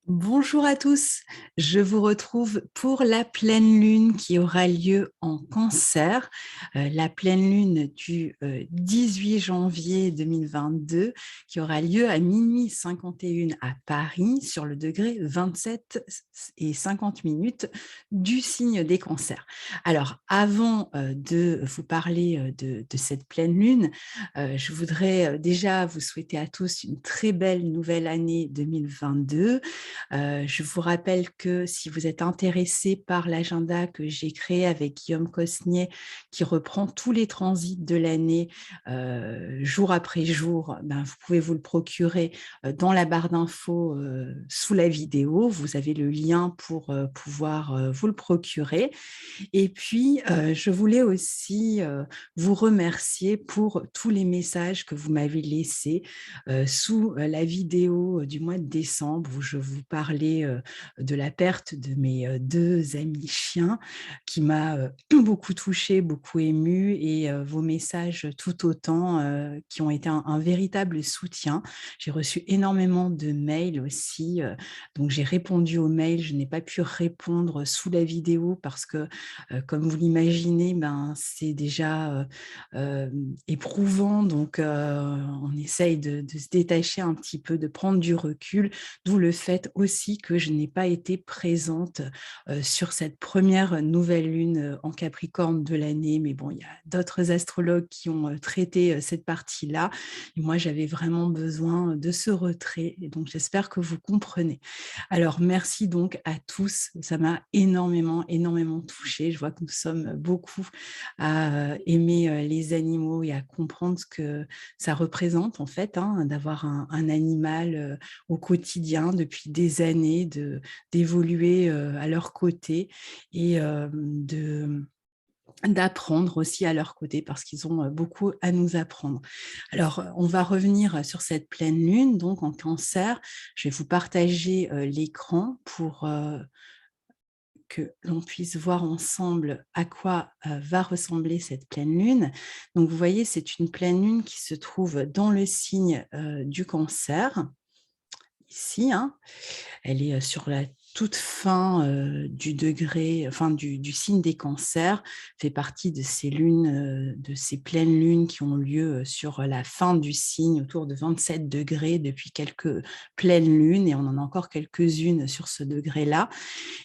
Bonjour à tous, je vous retrouve pour la pleine lune qui aura lieu en Cancer, la pleine lune du 18 janvier 2022 qui aura lieu à minuit 51 à Paris sur le degré 27 et 50 minutes du signe des cancers. Alors avant de vous parler de cette pleine lune, je voudrais déjà vous souhaiter à tous une très belle nouvelle année 2022. Je vous rappelle que si vous êtes intéressé par l'agenda que j'ai créé avec Guillaume Cosnier, qui reprend tous les transits de l'année, jour après jour, ben, vous pouvez vous le procurer dans la barre d'infos sous la vidéo. Vous avez le lien pour pouvoir vous le procurer. Et puis, je voulais aussi vous remercier pour tous les messages que vous m'avez laissés sous la vidéo du mois de décembre où je vous parlais de la perte de mes 2 amis chiens qui m'a beaucoup touchée, beaucoup émue et vos messages tout autant qui ont été un véritable soutien. J'ai reçu énormément de mails aussi, donc j'ai répondu aux mails. Je n'ai pas pu répondre sous la vidéo parce que comme vous l'imaginez, ben, c'est déjà éprouvant, donc on essaye de se détacher un petit peu, de prendre du recul, d'où le fait aussi que je n'ai pas été présente sur cette première nouvelle lune en Capricorne de l'année. Mais bon, il y a d'autres astrologues qui ont traité cette partie-là. Et moi, j'avais vraiment besoin de ce retrait. Et donc, j'espère que vous comprenez. Alors, merci donc à tous. Ça m'a énormément, énormément touchée. Je vois que nous sommes beaucoup à aimer les animaux et à comprendre ce que ça représente, en fait, hein, d'avoir un animal au quotidien depuis des années, d'évoluer à leur côté et d'apprendre aussi à leur côté parce qu'ils ont beaucoup à nous apprendre. Alors, on va revenir sur cette pleine lune, donc en Cancer. Je vais vous partager l'écran pour que l'on puisse voir ensemble à quoi va ressembler cette pleine lune. Donc, vous voyez, c'est une pleine lune qui se trouve dans le signe du Cancer, ici, hein. Elle est sur la toute fin du degré, enfin du signe des cancers, fait partie de ces lunes, de ces pleines lunes qui ont lieu sur la fin du signe, autour de 27 degrés depuis quelques pleines lunes, et on en a encore quelques-unes sur ce degré-là.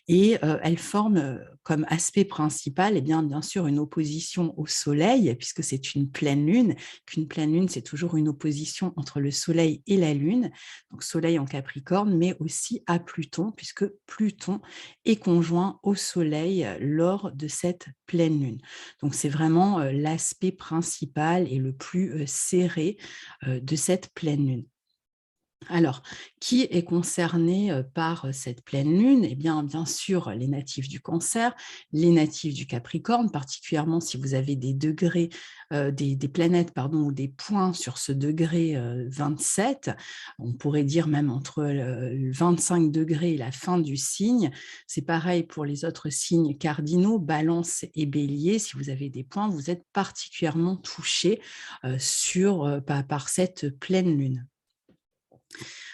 Et elle forme comme aspect principal, eh bien sûr, une opposition au Soleil, puisque c'est une pleine lune. Qu'une pleine lune, c'est toujours une opposition entre le Soleil et la Lune, donc Soleil en Capricorne, mais aussi à Pluton, puisque Pluton est conjoint au Soleil lors de cette pleine lune. Donc c'est vraiment l'aspect principal et le plus serré de cette pleine lune. Alors, qui est concerné par cette pleine lune? Eh bien, bien sûr, les natifs du Cancer, les natifs du Capricorne, particulièrement si vous avez des degrés, des planètes, pardon, ou des points sur ce degré 27. On pourrait dire même entre le 25 degrés et la fin du signe. C'est pareil pour les autres signes cardinaux, Balance et Bélier. Si vous avez des points, vous êtes particulièrement touchés par cette pleine lune.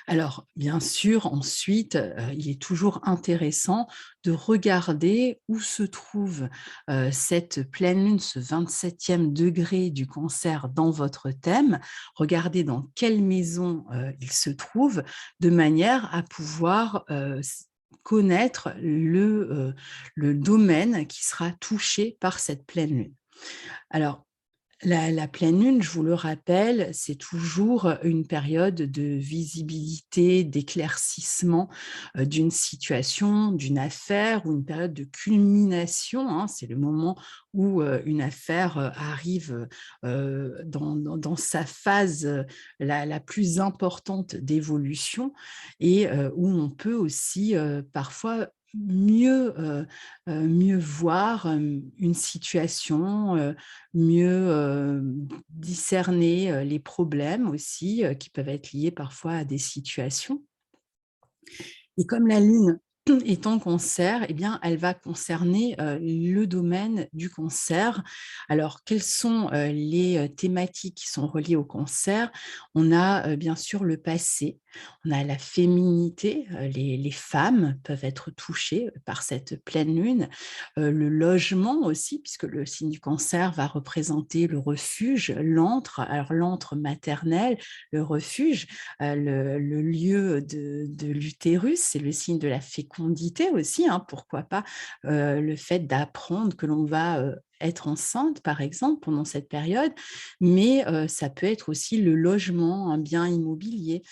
Alors, bien sûr, ensuite, il est toujours intéressant de regarder où se trouve cette pleine lune, ce 27e degré du Cancer dans votre thème. Regardez dans quelle maison il se trouve, de manière à pouvoir connaître le domaine qui sera touché par cette pleine lune. Alors, la pleine lune, je vous le rappelle, c'est toujours une période de visibilité, d'éclaircissement d'une situation, d'une affaire ou une période de culmination, hein. C'est le moment où une affaire arrive dans sa phase la plus importante d'évolution et où on peut aussi parfois mieux voir une situation, mieux discerner les problèmes aussi qui peuvent être liés parfois à des situations. Et comme la lune étant cancer, eh bien, elle va concerner, le domaine du cancer. Alors, quelles sont, les, thématiques qui sont reliées au cancer? On a, bien sûr le passé, on a la féminité, les femmes peuvent être touchées par cette pleine lune, le logement aussi, puisque le signe du cancer va représenter le refuge, l'antre. Alors l'antre maternel, le refuge, le lieu de l'utérus, c'est le signe de la fécondité aussi, hein, pourquoi pas, le fait d'apprendre que l'on va, être enceinte, par exemple, pendant cette période, mais ça peut être aussi le logement, un bien immobilier.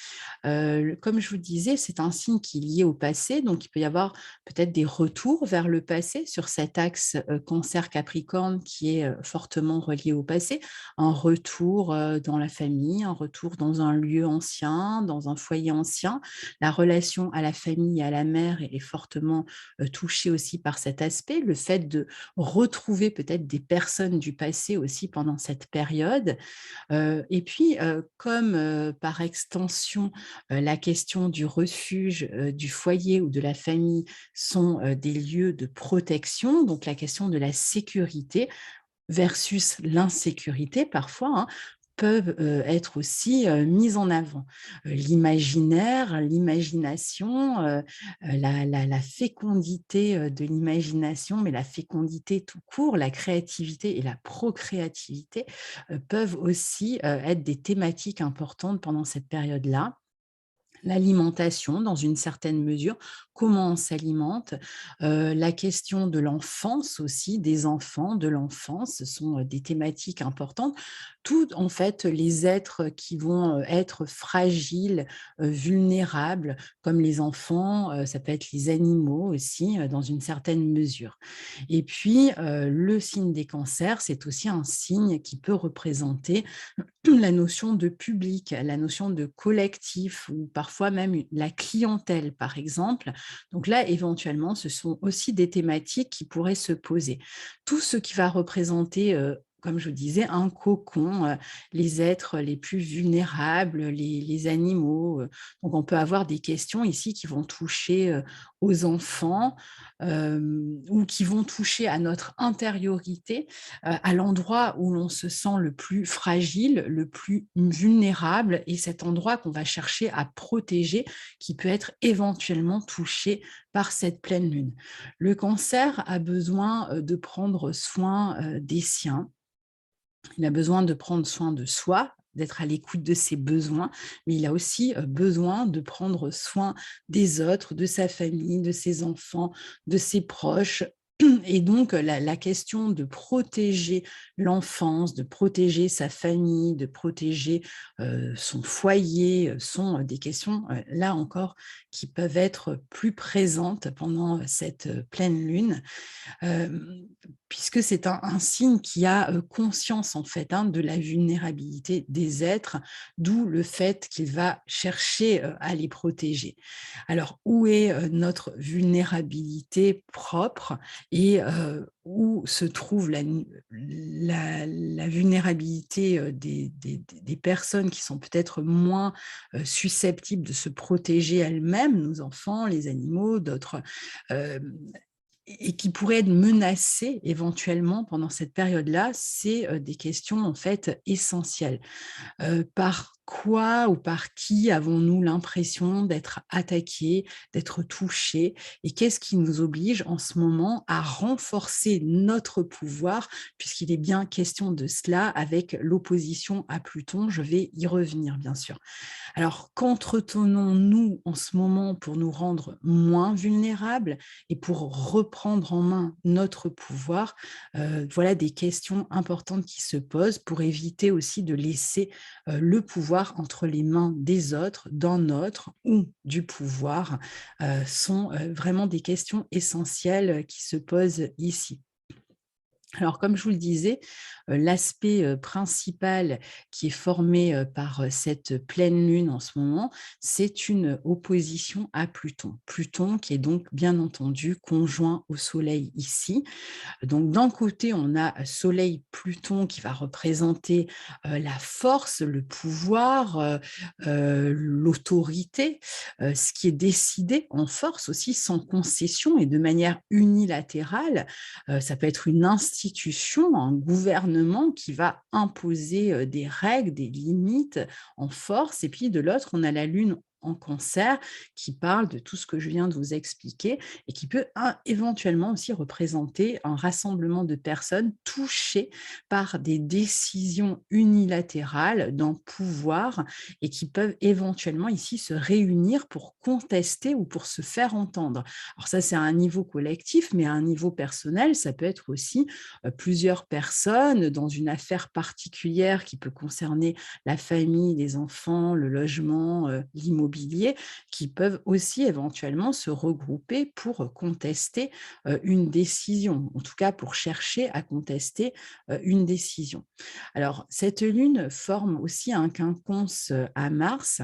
Comme je vous disais, c'est un signe qui est lié au passé, donc il peut y avoir peut-être des retours vers le passé sur cet axe, Cancer-Capricorne qui est, fortement relié au passé. Un retour, dans la famille, un retour dans un lieu ancien, dans un foyer ancien. La relation à la famille et à la mère est fortement, touchée aussi par cet aspect. Le fait de retrouver peut-être des personnes du passé aussi pendant cette période. Et puis, comme, par extension, la question du refuge, du foyer ou de la famille sont, des lieux de protection, donc la question de la sécurité versus l'insécurité parfois, hein, peuvent, être aussi, mises en avant. L'imaginaire, l'imagination, la fécondité, de l'imagination, mais la fécondité tout court, la créativité et la procréativité, peuvent aussi, être des thématiques importantes pendant cette période-là. L'alimentation dans une certaine mesure, comment on s'alimente, la question de l'enfance aussi, des enfants, de l'enfance, ce sont, des thématiques importantes. Tout en fait, les êtres qui vont, être fragiles, vulnérables, comme les enfants, ça peut être les animaux aussi, dans une certaine mesure. Et puis, le signe des cancers, c'est aussi un signe qui peut représenter la notion de public, la notion de collectif ou parfois même la clientèle, par exemple. Donc là, éventuellement, ce sont aussi des thématiques qui pourraient se poser. Tout ce qui va représenter, comme je vous disais, un cocon, les êtres les plus vulnérables, les animaux. Donc on peut avoir des questions ici qui vont toucher aux enfants ou qui vont toucher à notre intériorité à l'endroit où l'on se sent le plus fragile, le plus vulnérable et cet endroit qu'on va chercher à protéger qui peut être éventuellement touché par cette pleine lune. Le cancer a besoin, de prendre soin, des siens. Il a besoin de prendre soin de soi, d'être à l'écoute de ses besoins, mais il a aussi, besoin de prendre soin des autres, de sa famille, de ses enfants, de ses proches et donc la question de protéger l'enfance, de protéger sa famille, de protéger, son foyer, sont, des questions, là encore, qui peuvent être plus présentes pendant, cette, pleine lune. Hem, Puisque c'est un signe qui a, conscience en fait, hein, de la vulnérabilité des êtres, d'où le fait qu'il va chercher, à les protéger. Alors où est, notre vulnérabilité propre et où se trouve la vulnérabilité, des personnes qui sont peut-être moins, susceptibles de se protéger elles-mêmes, nos enfants, les animaux, d'autres, hem et qui pourraient être menacés éventuellement pendant cette période-là, c'est, des questions en fait essentielles. Par quoi ou par qui avons-nous l'impression d'être attaqués, d'être touchés? Et qu'est-ce qui nous oblige en ce moment à renforcer notre pouvoir? Puisqu'il est bien question de cela avec l'opposition à Pluton, je vais y revenir bien sûr. Alors, qu'entretenons-nous en ce moment pour nous rendre moins vulnérables et pour reprendre en main notre pouvoir? Voilà des questions importantes qui se posent pour éviter aussi de laisser, le pouvoir entre les mains des autres, dans notre ou du pouvoir, sont, vraiment des questions essentielles, qui se posent ici. Alors, comme je vous le disais, l'aspect, principal qui est formé, par, cette pleine lune en ce moment, c'est une opposition à Pluton. Pluton qui est donc bien entendu conjoint au soleil ici. Donc d'un côté, on a Soleil-Pluton qui va représenter, la force, le pouvoir, l'autorité, ce qui est décidé en force aussi, sans concession et de manière unilatérale. Ça peut être une institution, un gouvernement qui va imposer, des règles, des limites en force et puis de l'autre, on a la Lune en Cancer qui parle de tout ce que je viens de vous expliquer et qui peut éventuellement aussi représenter un rassemblement de personnes touchées par des décisions unilatérales d'un pouvoir et qui peuvent éventuellement ici se réunir pour contester ou pour se faire entendre. Alors ça, c'est à un niveau collectif, mais à un niveau personnel, ça peut être aussi plusieurs personnes dans une affaire particulière qui peut concerner la famille, les enfants, le logement, l'immobilier, qui peuvent aussi éventuellement se regrouper pour contester une décision, en tout cas pour chercher à contester une décision. Alors, cette lune forme aussi un quinconce à Mars,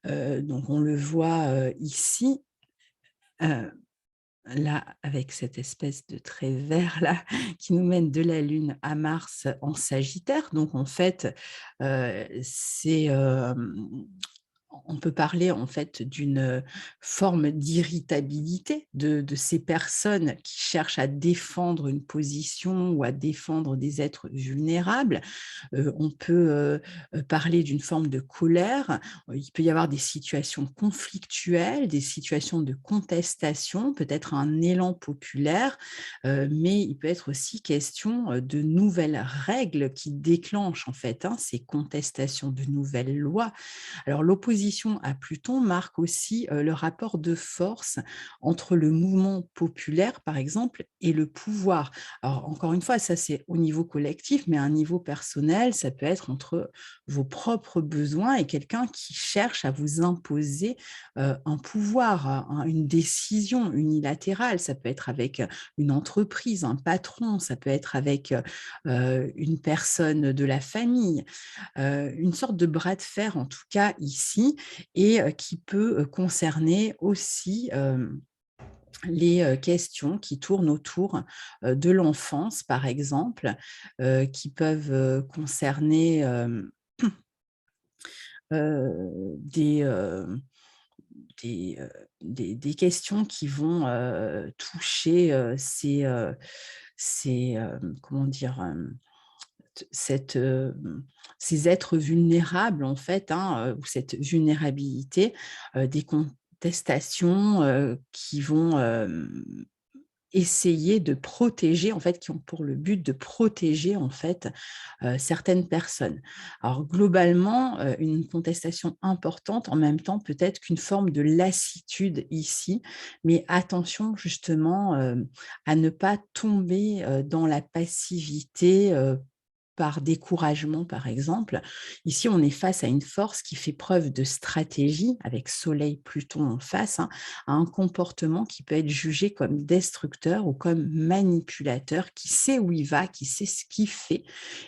donc on le voit ici. euh, Là, avec cette espèce de trait vert là, qui nous mène de la Lune à Mars en Sagittaire. Donc en fait, c'est, on peut parler en fait d'une forme d'irritabilité de ces personnes qui cherchent à défendre une position ou à défendre des êtres vulnérables. On peut, parler d'une forme de colère. Il peut y avoir des situations conflictuelles, des situations de contestation, peut-être un élan populaire, mais il peut être aussi question, de nouvelles règles qui déclenchent en fait, hein, ces contestations, de nouvelles lois. Alors l'opposition à Pluton marque aussi, le rapport de force entre le mouvement populaire, par exemple, et le pouvoir. Alors encore une fois, ça c'est au niveau collectif, mais à un niveau personnel, ça peut être entre vos propres besoins et quelqu'un qui cherche à vous imposer, un pouvoir, une décision unilatérale. Ça peut être avec, une entreprise, un patron, ça peut être avec, une personne de la famille. Une sorte de bras de fer en tout cas ici et qui peut, concerner aussi, les, questions qui tournent autour, de l'enfance par exemple, qui peuvent, concerner, des, des questions qui vont, toucher, comment dire? Cette, ces êtres vulnérables en fait, hein, ou cette vulnérabilité, des contestations, qui vont, essayer de protéger en fait, qui ont pour le but de protéger en fait, certaines personnes. Alors globalement, une contestation importante en même temps peut-être qu'une forme de lassitude ici, mais attention justement, à ne pas tomber, dans la passivité, par découragement, par exemple. Ici, on est face à une force qui fait preuve de stratégie, avec Soleil-Pluton en face, hein, à un comportement qui peut être jugé comme destructeur ou comme manipulateur, qui sait où il va, qui sait ce qu'il fait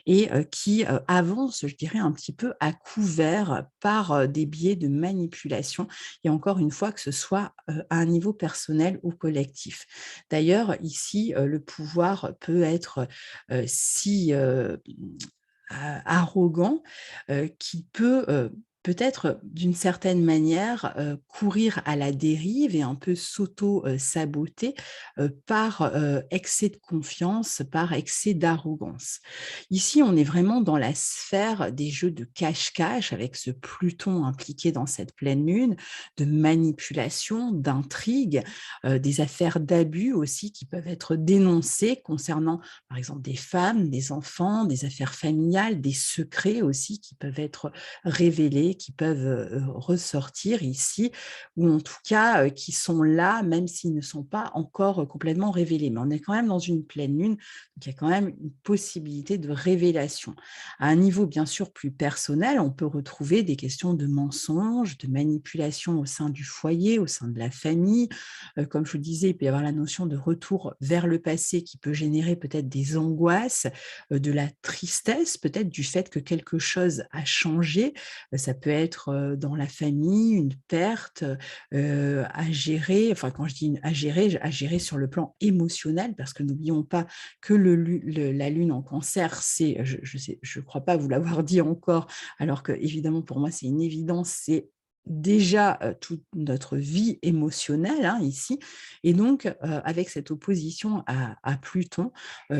et qui avance, je dirais, un petit peu à couvert par des biais de manipulation. Et encore une fois, que ce soit à un niveau personnel ou collectif. D'ailleurs, ici, le pouvoir peut être si arrogant, qui peut, peut-être d'une certaine manière, courir à la dérive et un peu s'auto, saboter, par, excès de confiance, par excès d'arrogance. Ici, on est vraiment dans la sphère des jeux de cache-cache avec ce Pluton impliqué dans cette pleine lune, de manipulation, d'intrigue, des affaires d'abus aussi qui peuvent être dénoncées concernant par exemple des femmes, des enfants, des affaires familiales, des secrets aussi qui peuvent être révélés passé qui peuvent, ressortir ici ou en tout cas, qui sont là, même s'ils ne sont pas encore, complètement révélés. Mais on est quand même dans une pleine lune, donc il y a quand même une possibilité de révélation. À un niveau bien sûr plus personnel, on peut retrouver des questions de mensonges, de manipulation au sein du foyer, au sein de la famille. Comme je vous disais, il peut y avoir la notion de retour vers le passé qui peut générer peut-être des angoisses, de la tristesse, peut-être du fait que quelque chose a changé. Ça peut être, dans la famille, une perte, à gérer. Enfin, quand je dis à gérer sur le plan émotionnel, parce que n'oublions pas que la lune en cancer, c'est, je crois pas vous l'avoir dit encore, alors que évidemment pour moi c'est une évidence, c'est déjà, toute notre vie émotionnelle, hein, ici et donc, avec cette opposition à Pluton,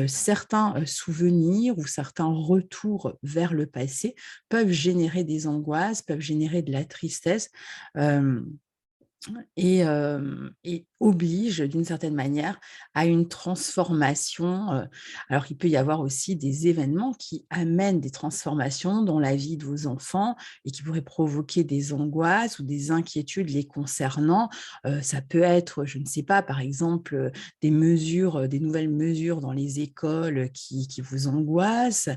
certains, souvenirs ou certains retours vers le passé peuvent générer des angoisses, peuvent générer de la tristesse, hem et oblige d'une certaine manière à une transformation, alors il peut y avoir aussi des événements qui amènent des transformations dans la vie de vos enfants et qui pourraient provoquer des angoisses ou des inquiétudes les concernant. Ça peut être, je ne sais pas, par exemple, des mesures, des nouvelles mesures dans les écoles, qui vous angoissent.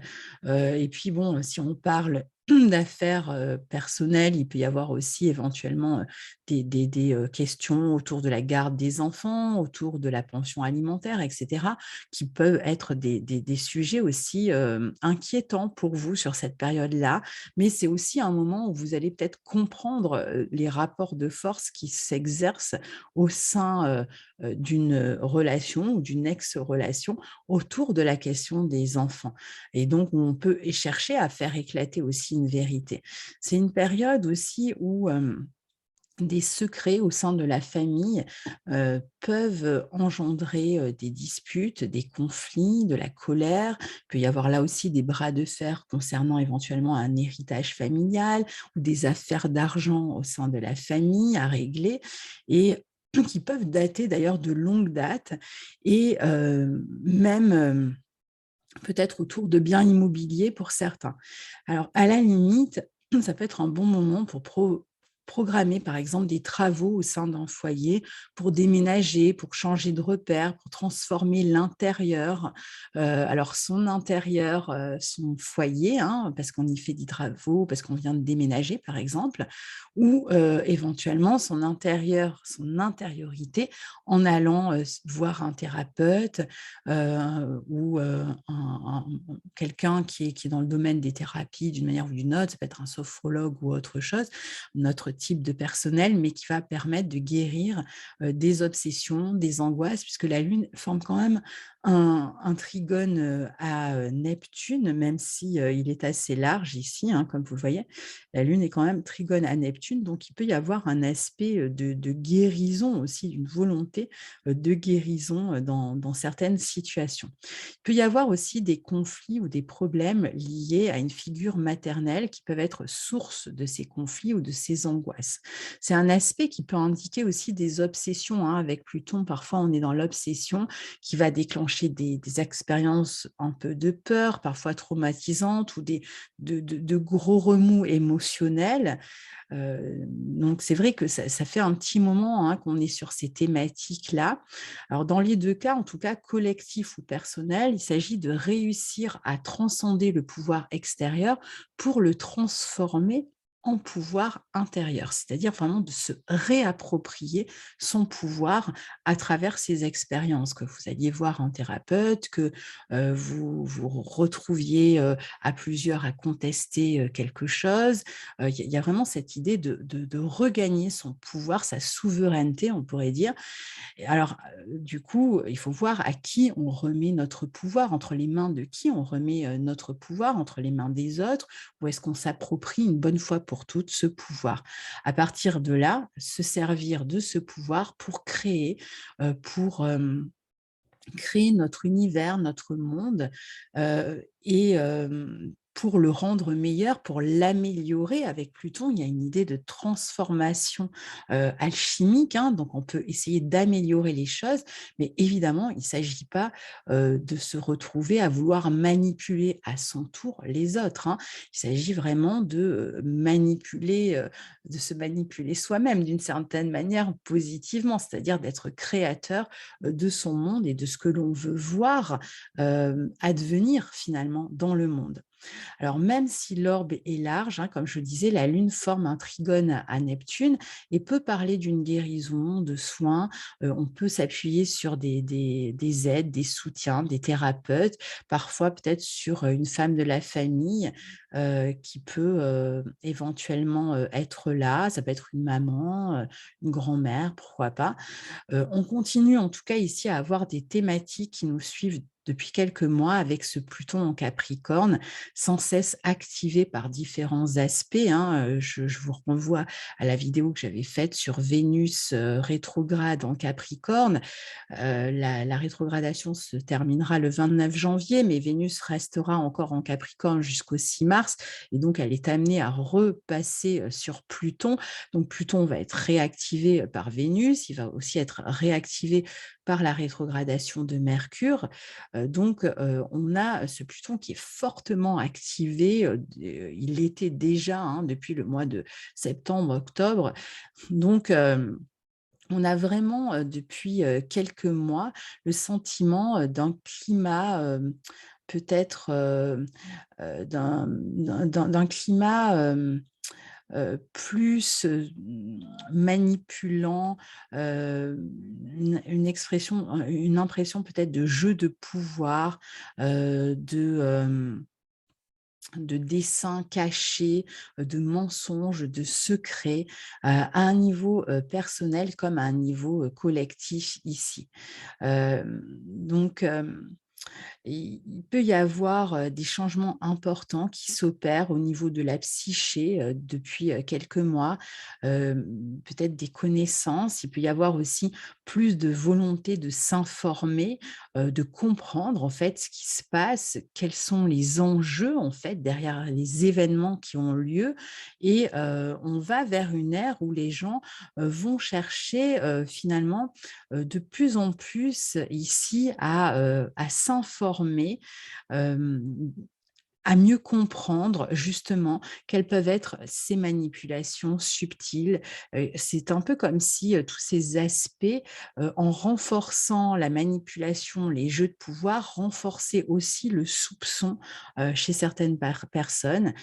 Et puis bon, si on parle d'affaires, personnelles, il peut y avoir aussi éventuellement, des questions autour de la garde des enfants, autour de la pension alimentaire et cetera, qui peuvent être des sujets aussi, inquiétants pour vous sur cette période-là. Mais c'est aussi un moment où vous allez peut-être comprendre, les rapports de force qui s'exercent au sein, d'une relation ou d'une ex-relation autour de la question des enfants et donc on peut chercher à faire éclater aussi une vérité. C'est une période aussi où, des secrets au sein de la famille, peuvent engendrer, des disputes, des conflits, de la colère. Il peut y avoir là aussi des bras de fer concernant éventuellement un héritage familial ou des affaires d'argent au sein de la famille à régler et qui peuvent dater d'ailleurs de longue date et même, peut-être autour de biens immobiliers pour certains. Alors à la limite, ça peut être un bon moment pour programmer par exemple des travaux au sein d'un foyer pour déménager, pour changer de repère, pour transformer l'intérieur. Alors son intérieur, son foyer, hein, parce qu'on y fait des travaux, parce qu'on vient de déménager par exemple, ou éventuellement son intérieur, son intériorité en allant, voir un thérapeute, ou quelqu'un qui est dans le domaine des thérapies d'une manière ou d'une autre, ça peut être un sophrologue ou autre chose, notre type de personnel, mais qui va permettre de guérir, des obsessions, des angoisses, puisque la Lune forme quand même un trigone, à, Neptune, même si, il est assez large ici, hein, comme vous le voyez. La Lune est quand même trigone à Neptune, donc il peut y avoir un aspect, de guérison aussi, une volonté, de guérison, dans certaines situations. Il peut y avoir aussi des conflits ou des problèmes liés à une figure maternelle qui peuvent être source de ces conflits ou de ces angoisses. C'est un aspect qui peut indiquer aussi des obsessions, hein. Avec Pluton, parfois on est dans l'obsession qui va déclencher des expériences un peu de peur, parfois traumatisantes ou de gros remous émotionnels. Donc c'est vrai que ça fait un petit moment, hein, qu'on est sur ces thématiques-là. Alors dans les 2 cas, en tout cas collectif ou personnel, il s'agit de réussir à transcender le pouvoir extérieur pour le transformer en pouvoir intérieur. C'est-à-dire vraiment de se réapproprier son pouvoir à travers ces expériences, que vous alliez voir un thérapeute, que, vous vous retrouviez, à plusieurs à contester, quelque chose. Il y a vraiment cette idée de regagner son pouvoir, sa souveraineté, on pourrait dire. Et alors, du coup, il faut voir à qui on remet notre pouvoir, entre les mains de qui on remet, notre pouvoir, entre les mains des autres, ou est-ce qu'on s'approprie une bonne fois pour toutes ce pouvoir? À partir de là, se servir de ce pouvoir pour créer, pour, créer notre univers, notre monde, et pour le rendre meilleur, pour l'améliorer. Avec Pluton, il y a une idée de transformation, alchimique, hein, donc on peut essayer d'améliorer les choses, mais évidemment, il ne s'agit pas, de se retrouver à vouloir manipuler à son tour les autres, hein. Il s'agit vraiment de se manipuler soi-même d'une certaine manière positivement, c'est-à-dire d'être créateur, de son monde et de ce que l'on veut voir, advenir finalement dans le monde. Alors même si l'orbe est large, hein, comme je disais, la Lune forme un trigone à Neptune et peut parler d'une guérison, de soins. On peut s'appuyer sur des aides, des soutiens, des thérapeutes, parfois peut-être sur une femme de la famille qui peut éventuellement être là. Ça peut être une maman, une grand-mère, pourquoi pas. On continue en tout cas ici à avoir des thématiques qui nous suivent depuis quelques mois avec ce Pluton en Capricorne, sans cesse activé par différents aspects, hein. Je vous renvoie à la vidéo que j'avais faite sur Vénus, rétrograde en Capricorne. La rétrogradation se terminera le 29 janvier, mais Vénus restera encore en Capricorne jusqu'au 6 mars et donc elle est amenée à repasser, sur Pluton. Donc Pluton va être réactivé, par Vénus, il va aussi être réactivé par la rétrogradation de Mercure. Donc on a ce Pluton qui est fortement activé, il l'était déjà, hein, depuis le mois de septembre, octobre. Donc on a vraiment, depuis, quelques mois, le sentiment, d'un climat, peut-être, d'un climat, plus, manipulant, une impression peut-être de jeu de pouvoir, de dessin caché, de mensonges, de secrets, à un niveau, personnel comme à un niveau, collectif ici. Donc il peut y avoir, des changements importants qui s'opèrent au niveau de la psyché, depuis, quelques mois, peut-être des connaissances. Il peut y avoir aussi plus de volonté de s'informer, de comprendre en fait ce qui se passe, quels sont les enjeux en fait derrière les événements qui ont lieu et on va vers une ère où les gens, vont chercher, finalement, de plus en plus ici à s'informer, hem, à mieux comprendre justement quelles peuvent être ces manipulations subtiles. C'est un peu comme si, tous ces aspects, en renforçant la manipulation, les jeux de pouvoir, renforçaient aussi le soupçon, chez certaines personnes.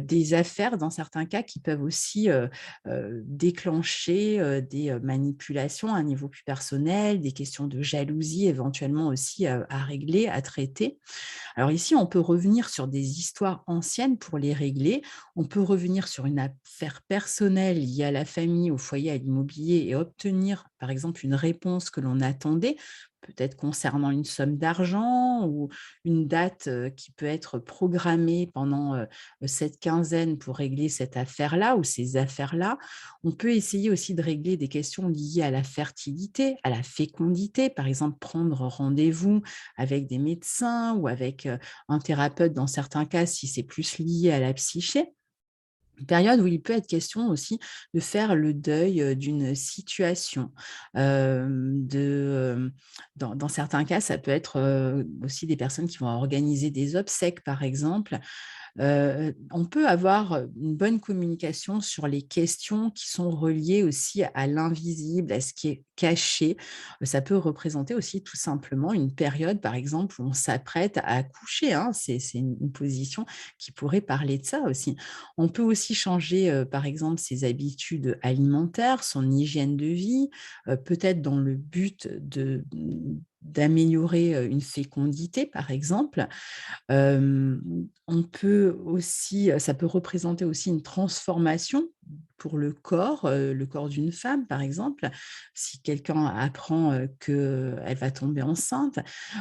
Des affaires dans certains cas qui peuvent aussi, déclencher, des, manipulations à un niveau plus personnel, des questions de jalousie éventuellement aussi, à régler, à traiter. Alors ici, on peut revenir sur des histoires anciennes pour les régler. On peut revenir sur une affaire personnelle liée à la famille, au foyer, à l'immobilier et obtenir, par exemple, une réponse que l'on attendait, peut-être concernant une somme d'argent ou une date qui peut être programmée pendant cette quinzaine pour régler cette affaire-là ou ces affaires-là. On peut essayer aussi de régler des questions liées à la fertilité, à la fécondité, par exemple prendre rendez-vous avec des médecins ou avec, un thérapeute dans certains cas, si c'est plus lié à la psyché. Une période où il peut être question aussi de faire le deuil, d'une situation, dans certains cas, ça peut être, aussi des personnes qui vont organiser des obsèques, par exemple. On peut avoir, une bonne communication sur les questions qui sont reliées aussi à l'invisible, à ce qui est caché. Ça peut représenter aussi tout simplement une période, par exemple, où on s'apprête à accoucher, hein. C'est une position qui pourrait parler de ça aussi. On peut aussi changer, par exemple, ses habitudes alimentaires, son hygiène de vie, peut-être dans le but d'améliorer, une fécondité, par exemple. On peut aussi ça peut représenter aussi une transformation pour le corps d'une femme, par exemple. Si quelqu'un apprend, qu'elle va tomber enceinte,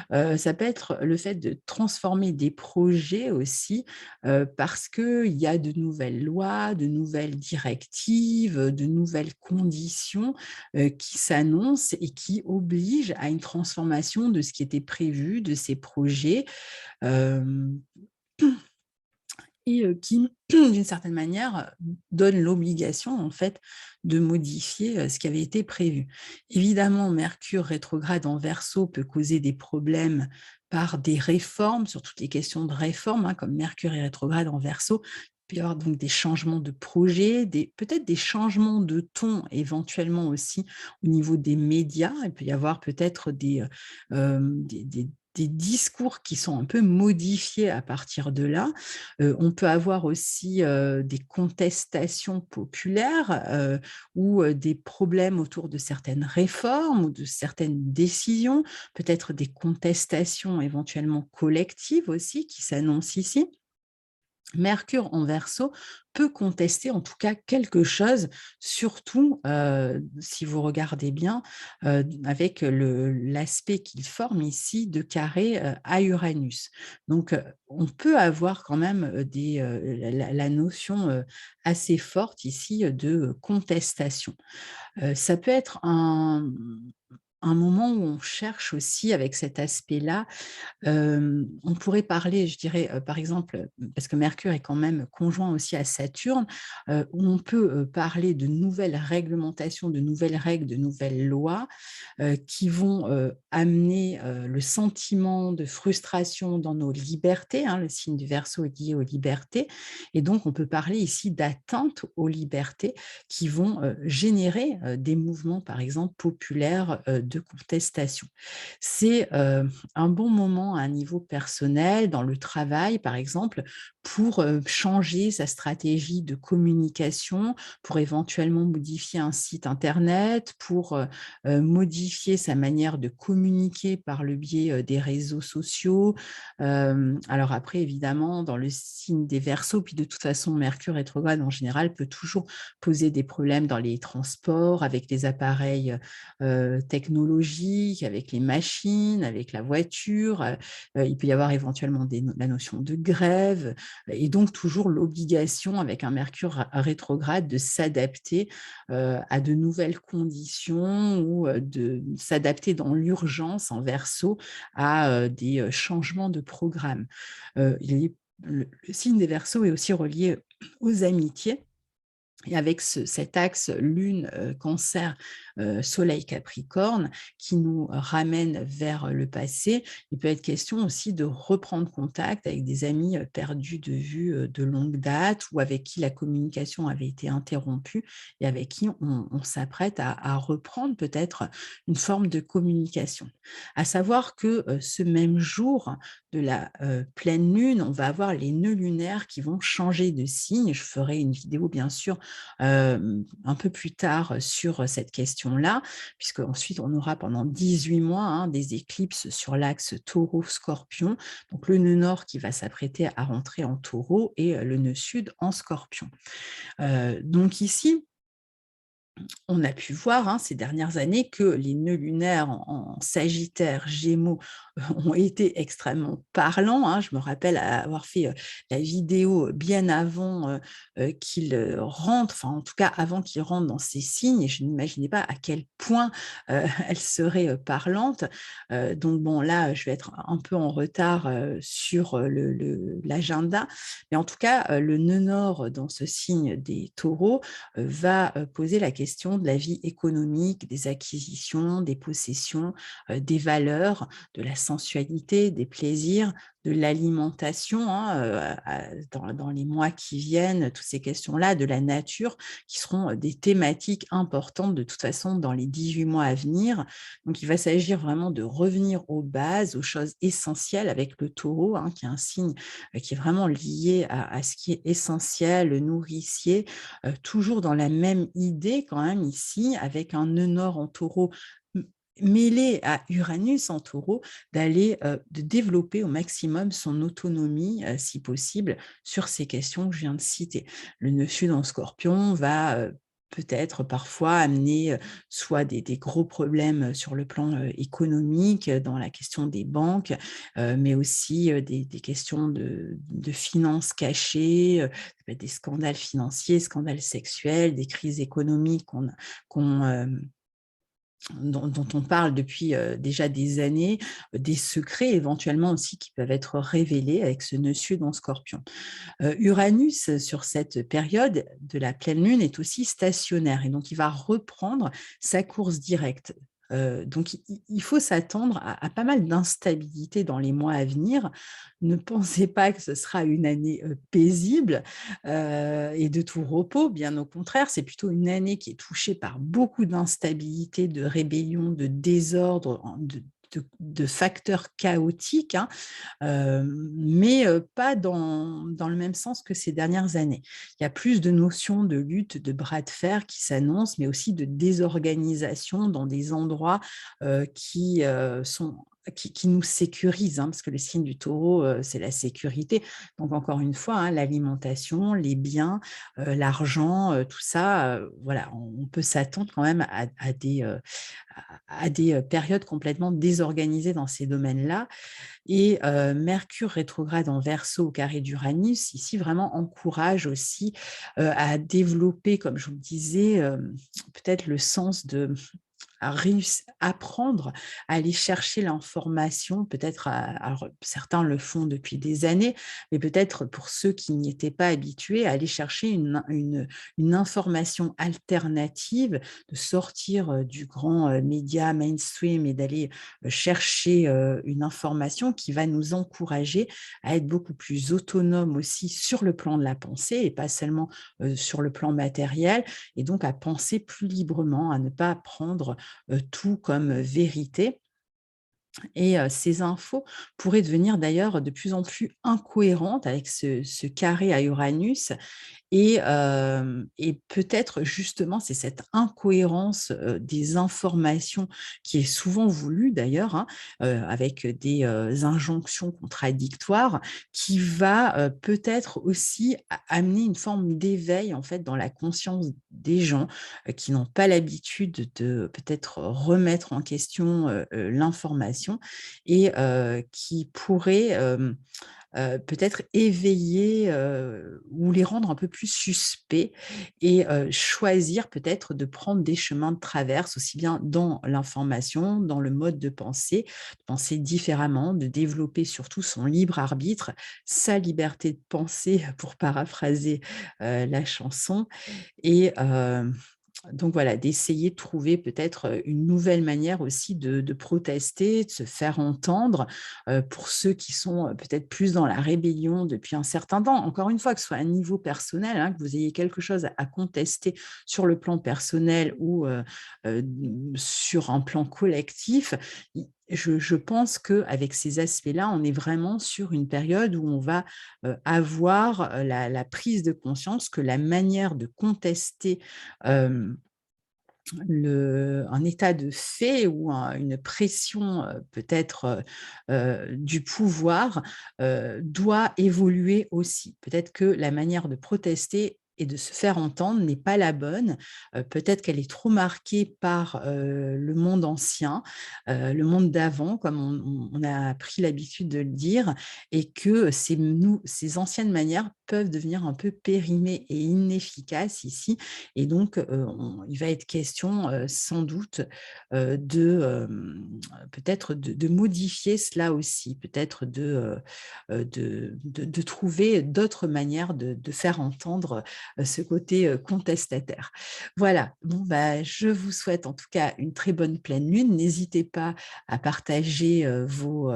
ça peut être le fait de transformer des projets aussi, parce qu'il y a de nouvelles lois, de nouvelles directives, de nouvelles conditions, qui s'annoncent et qui obligent à une transformation de ce qui était prévu, de ces projets. Hem et qui, d'une certaine manière, donne l'obligation, en fait, de modifier, ce qui avait été prévu. Évidemment, Mercure rétrograde en Verseau peut causer des problèmes par des réformes, sur toutes les questions de réforme, hein, comme Mercure est rétrograde en Verseau. Il peut y avoir donc des changements de projet, peut-être des changements de ton éventuellement aussi au niveau des médias. Il peut y avoir peut-être des discours qui sont un peu modifiés à partir de là. On peut avoir aussi, des contestations populaires, ou, des problèmes autour de certaines réformes ou de certaines décisions, peut-être des contestations éventuellement collectives aussi qui s'annoncent ici. Mercure en Verseau peut contester en tout cas quelque chose, surtout, si vous regardez bien, avec l'aspect qu'il forme ici de carré, à Uranus. Donc, on peut avoir quand même, la notion, assez forte ici, de contestation. Ça peut être un moment où on cherche aussi avec cet aspect-là. On pourrait parler, je dirais, par exemple, parce que Mercure est quand même conjoint aussi à Saturne, où on peut, parler de nouvelles réglementations, de nouvelles règles, de nouvelles lois, qui vont, amener, le sentiment de frustration dans nos libertés, hein. Le signe du Verseau est lié aux libertés et donc on peut parler ici d'atteinte aux libertés qui vont, générer, des mouvements, par exemple, populaires, de contestation. C'est, un bon moment à un niveau personnel, dans le travail par exemple, pour, changer sa stratégie de communication, pour éventuellement modifier un site internet, pour, modifier sa manière de communiquer par le biais, des réseaux sociaux. Alors après évidemment dans le signe des Verseaux, puis de toute façon Mercure rétrograde en général peut toujours poser des problèmes dans les transports, avec les appareils, technologiques, avec les machines, avec la voiture, il peut y avoir éventuellement la notion de grève et donc toujours l'obligation avec un Mercure rétrograde de s'adapter, à de nouvelles conditions ou, de s'adapter dans l'urgence en Verseau à, des, changements de programme. Il est le signe des Verseaux est aussi relié aux amitiés et avec cet axe Lune, Cancer, Soleil Capricorne qui nous ramène vers le passé, il peut être question aussi de reprendre contact avec des amis, perdus de vue, de longue date ou avec qui la communication avait été interrompue et avec qui on s'apprête à reprendre peut-être une forme de communication. À savoir que, ce même jour de la, pleine lune, on va avoir les nœuds lunaires qui vont changer de signe. Je ferai une vidéo bien sûr un peu plus tard sur cette question-là, puisque ensuite on aura pendant 18 mois, hein, des éclipses sur l'axe Taureau-Scorpion, donc le nœud nord qui va s'apprêter à rentrer en Taureau et le nœud sud en Scorpion. Donc ici, on a pu voir, hein, ces dernières années que les nœuds lunaires en Sagittaire, Gémeaux, ont été extrêmement parlants, hein. Je me rappelle avoir fait, la vidéo bien avant, qu'ils, rentrent, enfin en tout cas avant qu'ils rentrent dans ces signes et je n'imaginais pas à quel point, elles seraient, parlantes. Donc bon là, je vais être un peu en retard, sur, l'agenda. Mais en tout cas, le nœud nord dans ce signe des Taureaux, va, poser la question de la vie économique, des acquisitions, des possessions, des valeurs, de la sensualité, des plaisirs, de l'alimentation, hein, dans les mois qui viennent, toutes ces questions-là, de la nature, qui seront, des thématiques importantes de toute façon dans les 18 mois à venir. Donc il va s'agir vraiment de revenir aux bases, aux choses essentielles avec le Taureau, hein, qui est un signe, qui est vraiment lié à ce qui est essentiel, le nourricier, toujours dans la même idée quand même ici, avec un nœud nord en Taureau m mêlé à Uranus en Taureau, de développer au maximum son autonomie, si possible, sur ces questions que je viens de citer. Le nœud sud en Scorpion va, peut-être parfois amener, soit des gros problèmes, sur le plan, économique, dans la question des banques, mais aussi, des questions de finances cachées, ça peut être des scandales financiers, scandales sexuels, des crises économiques qu'on dont on parle depuis, déjà des années, des secrets éventuellement aussi qui peuvent être révélés avec ce nœud sud en Scorpion. Uranus, sur cette période de la pleine lune, est aussi stationnaire et donc il va reprendre sa course directe. Donc il faut s'attendre à pas mal d'instabilité dans les mois à venir. Ne pensez pas que ce sera une année, paisible, et de tout repos, bien au contraire, c'est plutôt une année qui est touchée par beaucoup d'instabilité, de rébellion, de désordre, de facteurs chaotiques, hein. Mais pas dans le même sens que ces dernières années. Il y a plus de notions de lutte, de bras de fer qui s'annoncent, mais aussi de désorganisation dans des endroits, qui nous sécurisent, hein, parce que le signe du Taureau, c'est la sécurité. Donc encore une fois, hein, l'alimentation, les biens, l'argent, tout ça, voilà, on peut s'attendre quand même à des, périodes complètement désorganisées dans ces domaines-là. Et Mercure rétrograde en Verseau au carré d'Uranus, ici vraiment encourage aussi, à développer, comme je vous le disais, peut-être le sens de à apprendre à aller chercher l'information, peut-être alors certains le font depuis des années, mais peut-être pour ceux qui n'y étaient pas habitués, à aller chercher une information alternative, de sortir, du grand, média mainstream et d'aller, chercher, une information qui va nous encourager à être beaucoup plus autonomes aussi sur le plan de la pensée et pas seulement, sur le plan matériel et donc à penser plus librement, à ne pas prendre, tout comme vérité et ces infos pourraient devenir d'ailleurs de plus en plus incohérentes avec ce carré à Uranus et peut-être justement, c'est cette incohérence, des informations qui est souvent voulue d'ailleurs, hein, avec des, injonctions contradictoires qui va, peut-être aussi amener une forme d'éveil en fait dans la conscience des gens, qui n'ont pas l'habitude de peut-être remettre en question, l'information et qui pourraient, peut-être éveiller, ou les rendre un peu plus suspects et choisir peut-être de prendre des chemins de traverse, aussi bien dans l'information, dans le mode de penser différemment, de développer surtout son libre arbitre, sa liberté de penser pour paraphraser, la chanson et donc voilà, d'essayer de trouver peut-être, une nouvelle manière aussi de protester, de se faire entendre, pour ceux qui sont, peut-être plus dans la rébellion depuis un certain temps. Encore une fois, que ce soit à un niveau personnel, hein, que vous ayez quelque chose à contester sur le plan personnel ou, sur un plan collectif, je pense qu'avec ces aspects-là, on est vraiment sur une période où on va, avoir, la prise de conscience que la manière de contester, hem, un état de fait ou une pression, peut-être, du pouvoir, doit évoluer aussi. Peut-être que la manière de protester et de se faire entendre n'est pas la bonne. Peut-être qu'elle est trop marquée par, le monde ancien, le monde d'avant, comme on a pris l'habitude de le dire et que ces anciennes manières peuvent devenir un peu périmées et inefficaces ici et donc, il va être question, sans doute, peut-être de modifier cela aussi, peut-être de trouver d'autres manières de faire entendre, ce côté, contestataire. Voilà, bon, bah, je vous souhaite en tout cas une très bonne pleine lune. N'hésitez pas à partager, vos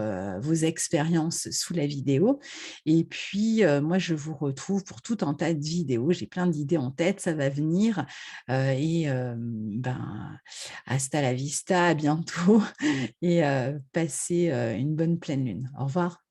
expériences sous la vidéo et puis, moi je vous retrouve pour tout un tas de vidéos. J'ai plein d'idées en tête, ça va venir, et ben, hasta la vista, à bientôt et passez, une bonne pleine lune. Au revoir.